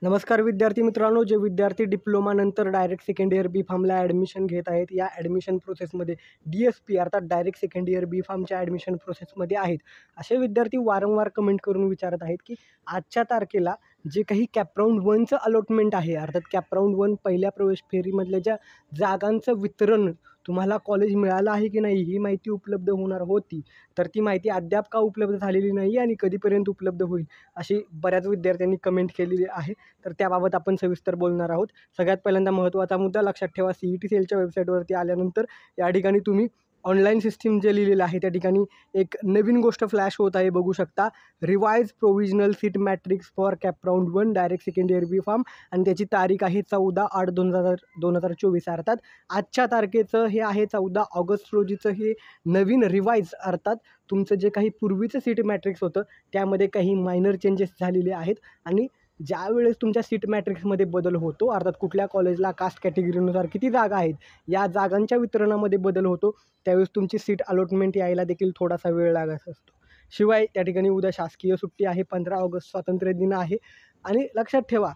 नमस्कार विद्यार्थी मित्रांनो, जे विद्यार्थी डिप्लोमा नंतर डायरेक्ट सेकंड इयर बी फार्मला ॲडमिशन घेत आहेत, या ॲडमिशन प्रोसेसमध्ये DSP अर्थात डायरेक्ट सेकंड इयर बी फार्मच्या ॲडमिशन प्रोसेसमध्ये आहेत. असे विद्यार्थी वारंवार कमेंट करून विचारत आहेत की आजच्या तारखेला जे काही कॅप राऊंड 1चं अलॉटमेंट आहे, अर्थात कॅप राऊंड 1 पहिल्या प्रवेश फेरीमधल्या ज्या जागांचं वितरण तुम्हाला कॉलेज मिळालं आहे की नाही, ही माहिती उपलब्ध होणार होती. तर ती माहिती अद्याप का उपलब्ध झालेली नाही आणि कधीपर्यंत उपलब्ध होईल, अशी बऱ्याच विद्यार्थ्यांनी कमेंट केलेली आहे. तर त्याबाबत आपण सविस्तर बोलणार आहोत. सगळ्यात पहिल्यांदा महत्त्वाचा मुद्दा लक्षात ठेवा, CET सेलच्या वेबसाईटवरती आल्यानंतर या ठिकाणी तुम्ही ऑनलाईन सिस्टीम जे लिहिलेलं आहे त्या ठिकाणी एक नवीन गोष्ट फ्लॅश होत आहे, बघू शकता. Revise provisional seat matrix for CAP round 1 direct second year B pharm आणि त्याची तारीख आहे 14/8/2024. अर्थात आजच्या तारखेचं हे आहे 14 ऑगस्ट रोजीचं हे नवीन रिवाइज अर्थात तुमचं जे काही पूर्वीचं सीट मॅट्रिक्स होतं त्यामध्ये काही मायनर चेंजेस झालेले आहेत आणि ज्यावेळेस तुमच्या सीट मॅट्रिक्समध्ये बदल होतो, अर्थात कुठल्या कॉलेजला कास्ट कॅटेगरीनुसार किती जागा आहेत, या जागांच्या वितरणामध्ये बदल होतो, त्यावेळेस तुमची सीट अलॉटमेंट यायला देखील थोडासा वेळ लागत असतो. शिवाय त्या ठिकाणी उद्या शासकीय सुट्टी आहे, 15 ऑगस्ट स्वातंत्र्य दिन आहे आणि लक्षात ठेवा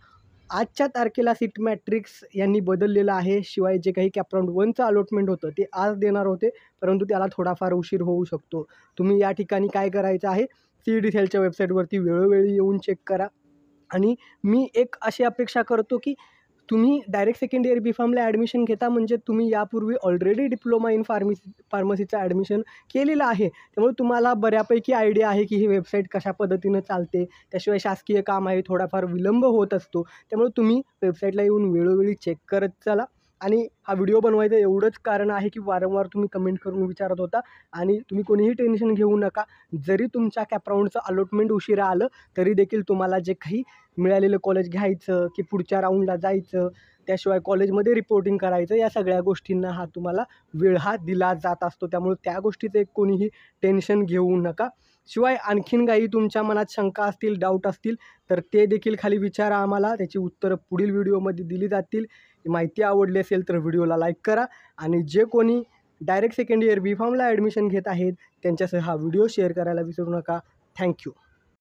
आजच्या तारखेला सीट मॅट्रिक्स यांनी बदललेलं आहे. शिवाय जे काही कॅप राऊंड 1चं अलॉटमेंट होतं ते आज देणार होते, परंतु त्याला थोडाफार उशीर होऊ शकतो. तुम्ही या ठिकाणी काय करायचं आहे, CET सेलच्या वेबसाईटवरती वेळोवेळी येऊन चेक करा आणि मी एक अशी अपेक्षा करतो की तुम्ही डायरेक्ट सेकंड इयर बी फार्मला ॲडमिशन घेता म्हणजे तुम्ही यापूर्वी ऑलरेडी डिप्लोमा इन फार्मसीचं ॲडमिशन केलेलं आहे. त्यामुळे तुम्हाला बऱ्यापैकी आयडिया आहे की ही वेबसाईट कशा पद्धतीनं चालते. त्याशिवाय शासकीय काम आहे, थोडाफार विलंब होत असतो. त्यामुळे तुम्ही वेबसाईटला येऊन वेळोवेळी चेक करत चला. आणि हा व्हिडिओ बनवायचं एवढंच कारण आहे की वारंवार तुम्ही कमेंट करून विचारत होता आणि तुम्ही कोणीही टेन्शन घेऊ नका. जरी तुमच्या कॅप राऊंडचं अलॉटमेंट उशिरा आलं तरी देखील तुम्हाला जे काही मिळालेलं कॉलेज घ्यायचं की पुढच्या राऊंडला जायचं, त्याशिवाय कॉलेजमध्ये रिपोर्टिंग करायचं, या सगळ्या गोष्टींना हा तुम्हाला वेळ हा दिला जात असतो. त्यामुळे त्या गोष्टीचं एक कोणीही टेन्शन घेऊ नका. शिवाय आणखीन काही तुमच्या मनात शंका असतील, डाऊट असतील तर ते देखील खाली विचारा आम्हाला. त्याची उत्तरं पुढील व्हिडिओमध्ये दिली जातील. माहिती आवडली असेल तर व्हिडिओला लाईक करा आणि जे कोणी डायरेक्ट सेकंड इयर बी फार्मला ॲडमिशन घेत आहेत त्यांच्यासह हा व्हिडिओ शेअर करायला विसरू नका. थँक्यू.